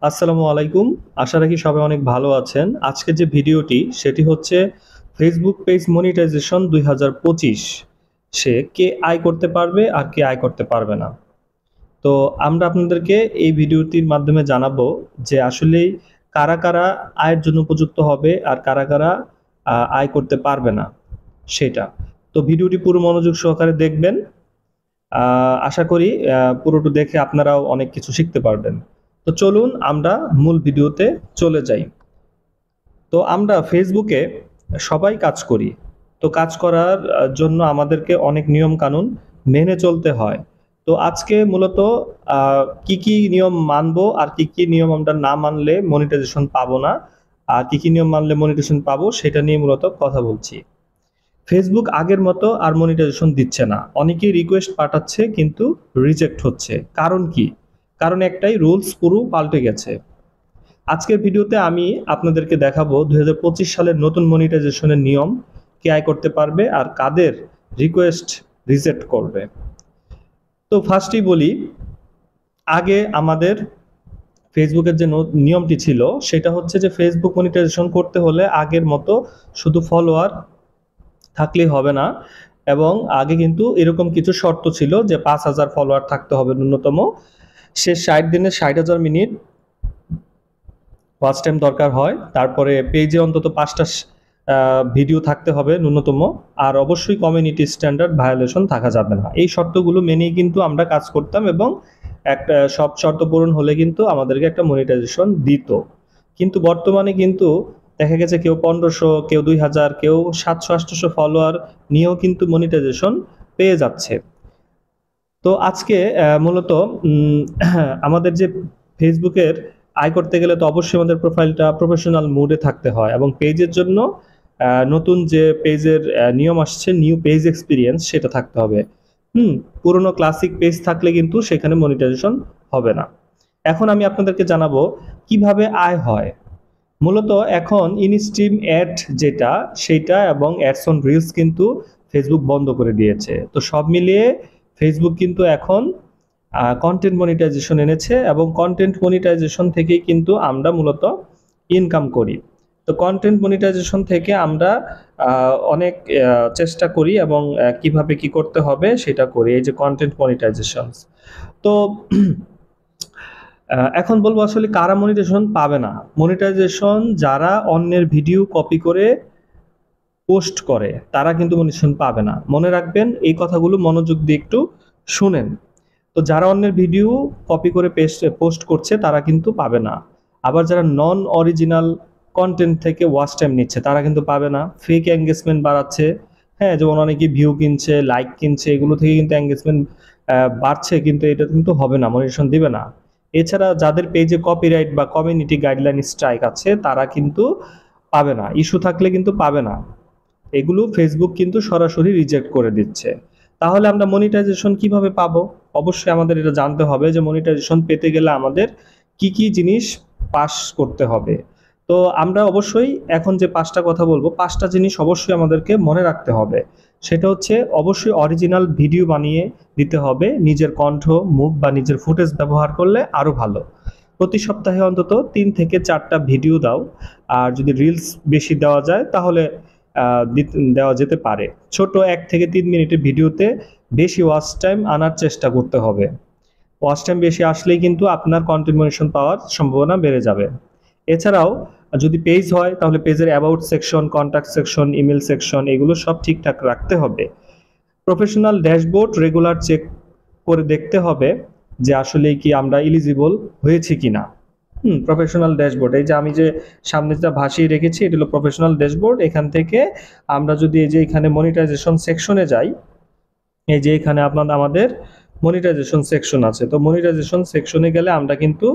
আসসালামু আলাইকুম। আশা রাখি সবাই অনেক ভালো আছেন। আজকের যে ভিডিওটি সেটি হচ্ছে ফেসবুক পেজ মনিটাইজেশন ২০২৫ সে কে আয় করতে পারবে আর কে আয় করতে পারবে না। তো আমরা আপনাদেরকে এই ভিডিওটির মাধ্যমে জানাবো যে আসলেই কারা আয়ের জন্য উপযুক্ত হবে আর কারা আয় করতে পারবে না সেটা। তো ভিডিওটি পুরো মনোযোগ সহকারে দেখবেন। আশা করি পুরোটা দেখে আপনারাও অনেক কিছু শিখতে পারবেন। তো চলুন আমরা মূল ভিডিওতে চলে যাই। তো আমরা ফেসবুকে সবাই কাজ করি। তো কাজ করার জন্য আমাদেরকে অনেক নিয়ম কানুন মেনে চলতে হয়। তো আজকে মূলত কি নিয়ম মানবো আর কি নিয়ম আমরা না মানলে মনিটাইজেশন পাবো না, আর কি নিয়ম মানলে মনিটাইজেশন পাবো সেটা নিয়ে মূলত কথা বলছি। ফেসবুক আগের মতো আর মনিটাইজেশন দিচ্ছে না। অনেকেই রিকোয়েস্ট পাঠাচ্ছে কিন্তু রিজেক্ট হচ্ছে। কারণ কি? কারণ একটাই, রুলস পুরো পাল্টে গেছে। আজকের ভিডিওতে আমি আপনাদেরকে দেখাবো ২০২৫ সালের নতুন মনিটাইজেশনের নিয়ম, কে আয় করতে পারবে আর কাদের রিকোয়েস্ট রিজেক্ট করবে। তো ফার্স্টেই বলি, আগে আমাদের ফেসবুকের যে নিয়মটি ছিল সেটা হচ্ছে যে ফেসবুক মনিটাইজেশন করতে হলে আগের মতো শুধু ফলোয়ার থাকলেই হবে না, এবং আগে কিন্তু এরকম কিছু শর্ত ছিল যে ৫,০০০ ফলোয়ার থাকতে হবে ন্যূনতম, সে ৬০ দিনে ৬০,০০০ মিনিট ওয়াচ টাইম দরকার হয়, তারপরে পেজে অন্তত ৫টা ভিডিও থাকতে হবে ন্যূনতম, আর অবশ্যই কমিউনিটি স্ট্যান্ডার্ড ভায়োলেশন থাকা যাবে না। এই শর্তগুলো মেনেই কিন্তু আমরা কাজ করতাম, এবং একটা সব শর্ত পূরণ হলে কিন্তু আমাদেরকে একটা মনিটাইজেশন দিত। কিন্তু বর্তমানে কিন্তু দেখা গেছে কেউ ১৫০০, কেউ ২,০০০, কেউ ৭০০-৮০০ ফলোয়ার নিয়েও কিন্তু মনিটাইজেশন পেয়ে যাচ্ছে। তো আজকে মূলত আমাদের যে ফেসবুকের আয় করতে গেলে তো অবশ্যই আমাদের প্রোফাইলটা প্রফেশনাল মুডে থাকতে হয়, এবং পেজের জন্য নতুন যে পেজের নিয়ম আসছে, নিউ পেজ এক্সপিরিয়েন্স, সেটা থাকতে হবে। পুরনো ক্লাসিক পেজ থাকলে কিন্তু সেখানে মনিটাইজেশন হবে না। এখন আমি আপনাদেরকে জানাবো কিভাবে আয় হয়। মূলত এখন ইনস্ট্রিম অ্যাড যেটা, সেটা এবং অ্যাডস অন রিলস কিন্তু ফেসবুক বন্ধ করে দিয়েছে। তো সব মিলিয়ে ফেসবুক কিন্তু এখন কন্টেন্ট মনিটাইজেশন এনেছে, এবং কন্টেন্ট মনিটাইজেশন থেকেই কিন্তু আমরা মূলত ইনকাম করি। তো কন্টেন্ট মনিটাইজেশন থেকে আমরা অনেক চেষ্টা করি, এবং কিভাবে কি করতে হবে সেটা করি, এই যে কন্টেন্ট মনিটাইজেশন। তো এখন বলবো আসলে কারা মনিটাইজেশন পাবে না। মনিটাইজেশন যারা অন্যের ভিডিও কপি করে পোস্ট করে তারা কিন্তু মনিটাইজেশন পাবে না। মনে রাখবেন, এই কথাগুলো মনোযোগ দিয়ে একটু শুনেন। তো যারা অন্যের ভিডিও কপি করে পোস্ট করছে তারা কিন্তু পাবে না। আবার যারা নন অরিজিনাল কন্টেন্ট থেকে ওয়াচ টাইম নিচ্ছে তারা কিন্তু পাবে না। ফেক এঙ্গেজমেন্ট বাড়াচ্ছে, হ্যাঁ, যেমন অনেকে ভিউ কিনছে, লাইক কিনছে, এগুলো থেকে কিন্তু এঙ্গেজমেন্ট বাড়ছে, কিন্তু এটা কিন্তু হবে না, মনিটাইজেশন দিবে না। এছাড়া যাদের পেজে কপিরাইট বা কমিউনিটি গাইডলাইন স্ট্রাইক আছে তারা কিন্তু পাবে না, ইস্যু থাকলে কিন্তু পাবে না। এগুলো ফেসবুক কিন্তু সরাসরি রিজেক্ট করে দিচ্ছে। তাহলে আমরা মনিটাইজেশন কিভাবে পাবো? অবশ্যই আমাদের এটা জানতে হবে যে মনিটাইজেশন পেতে গেলে আমাদের কি জিনিস পাস করতে হবে। তো আমরা অবশ্যই এখন যে ৫টা কথা বলবো, ৫টা জিনিস অবশ্যই আমাদেরকে মনে রাখতে হবে। সেটা হচ্ছে অবশ্যই অরিজিনাল ভিডিও বানিয়ে দিতে হবে, নিজের কণ্ঠ, মুখ বা নিজের ফুটেজ ব্যবহার করলে আরও ভালো। প্রতি সপ্তাহে অন্তত ৩ থেকে ৪টা ভিডিও দাও, আর যদি রিলস বেশি দেওয়া যায় তাহলে দেওয়া যেতে পারে। ছোট ১ থেকে ৩ মিনিটের ভিডিওতে বেশি ওয়াচ টাইম আনার চেষ্টা করতে হবে। ওয়াচ টাইম বেশি আসলেই কিন্তু আপনার কন্টেন্ট মনিটাইজেশন পাওয়ার সম্ভাবনা বেড়ে যাবে। এছাড়াও যদি পেজ হয় তাহলে পেজের about section, contact section, email section, এগুলো সব ঠিকঠাক রাখতে হবে। প্রফেশনাল ড্যাশবোর্ড রেগুলার চেক করে দেখতে হবে যে আসলেই কি আমরা এলিজিবল হয়েছি কিনা। প্রফেশনাল ড্যাশবোর্ড, এই যে আমি যে সামনে যেটা ভাসিয়ে রেখেছি এটা হলো প্রফেশনাল ড্যাশবোর্ড। এখান থেকে আমরা যদি এই যে এখানে মনিটাইজেশন সেকশনে যাই, এই যে এখানে আমাদের মনিটাইজেশন সেকশন আছে। তো মনিটাইজেশন সেকশনে গেলে আমরা কিন্তু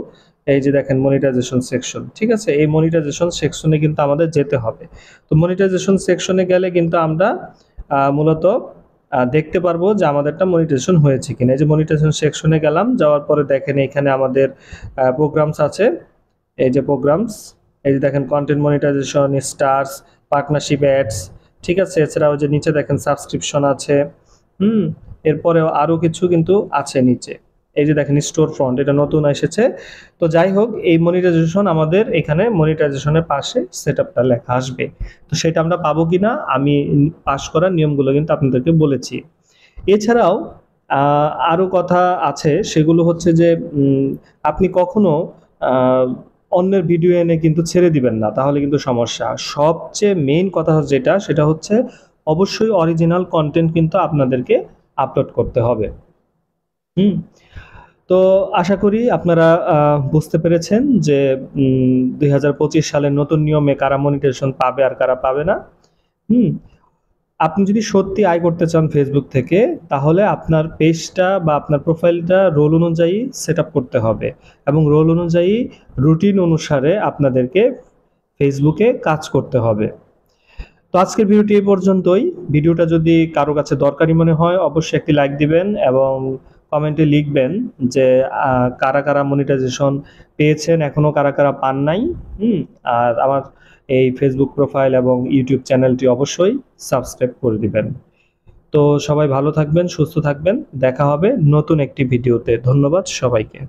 এই যে দেখেন মনিটাইজেশন সেকশন, ঠিক আছে, এই মনিটাইজেশন সেকশনে কিন্তু আমাদের যেতে হবে। তো মনিটাইজেশন সেকশনে গেলে কিন্তু আমরা মূলত দেখতে পারবো যে আমাদেরটা মনিটাইজেশন হয়েছে কিনা। এই যে মনিটাইজেশন সেকশনে গেলাম, যাওয়ার পরে দেখেন এখানে আমাদের প্রোগ্রামস আছে। এই যে প্রোগ্রামস, এই যে দেখেন content monetisation, stars, partnership ads, ঠিক আছে। এছাড়াও যে নিচে দেখেন সাবস্ক্রিপশন আছে, এরপরেও আরও কিছু কিন্তু আছে নিচে। এই যে দেখেন স্টোর ফ্রন্ট, এটা নতুন এসেছে। তো যাই হোক, এই মনিটাইজেশন আমাদের এখানে মনিটাইজেশনের পাশে সেটআপটা লেখা আসবে। তো সেটা আমরা পাবো কিনা আমি পাস করার নিয়মগুলো কিন্তু আপনাদেরকে বলেছি। এছাড়াও আরো কথা আছে, সেগুলো হচ্ছে যে আপনি কখনো অন্যের ভিডিও এনে কিন্তু ছেড়ে দিবেন না, তাহলে কিন্তু সমস্যা। সবচেয়ে মেইন কথা যেটা, সেটা হচ্ছে অবশ্যই অরিজিনাল কন্টেন্ট কিন্তু আপনাদেরকে আপলোড করতে হবে। হুম। তো আশা করি আপনারা বুঝতে পেরেছেন যে 2025 সালের নতুন নিয়মে কারা মনিটাইজেশন পাবে আর কারা পাবে না। হুম। আপনি যদি সত্যি আয় করতে চান ফেসবুক থেকে, তাহলে আপনার পেজটা বা আপনার প্রোফাইলটা রোল অনুযায়ী সেটআপ করতে হবে এবং রোল অনুযায়ী রুটিন অনুসারে আপনাদেরকে ফেসবুকে কাজ করতে হবে। তো আজকের ভিডিওটি এই পর্যন্তই। ভিডিওটা যদি কারো কাছে দরকারি মনে হয়, অবশ্যই একটি লাইক দিবেন এবং কমেন্টে লিখবেন যে কারা কারা মনিটাইজেশন পেয়েছেন, এখনো কারা কারা পান নাই। আর আমার এই ফেসবুক প্রোফাইল এবং ইউটিউব চ্যানেলটি অবশ্যই সাবস্ক্রাইব করে দিবেন। তো সবাই ভালো থাকবেন, সুস্থ থাকবেন। দেখা হবে নতুন একটি ভিডিওতে। ধন্যবাদ সবাইকে।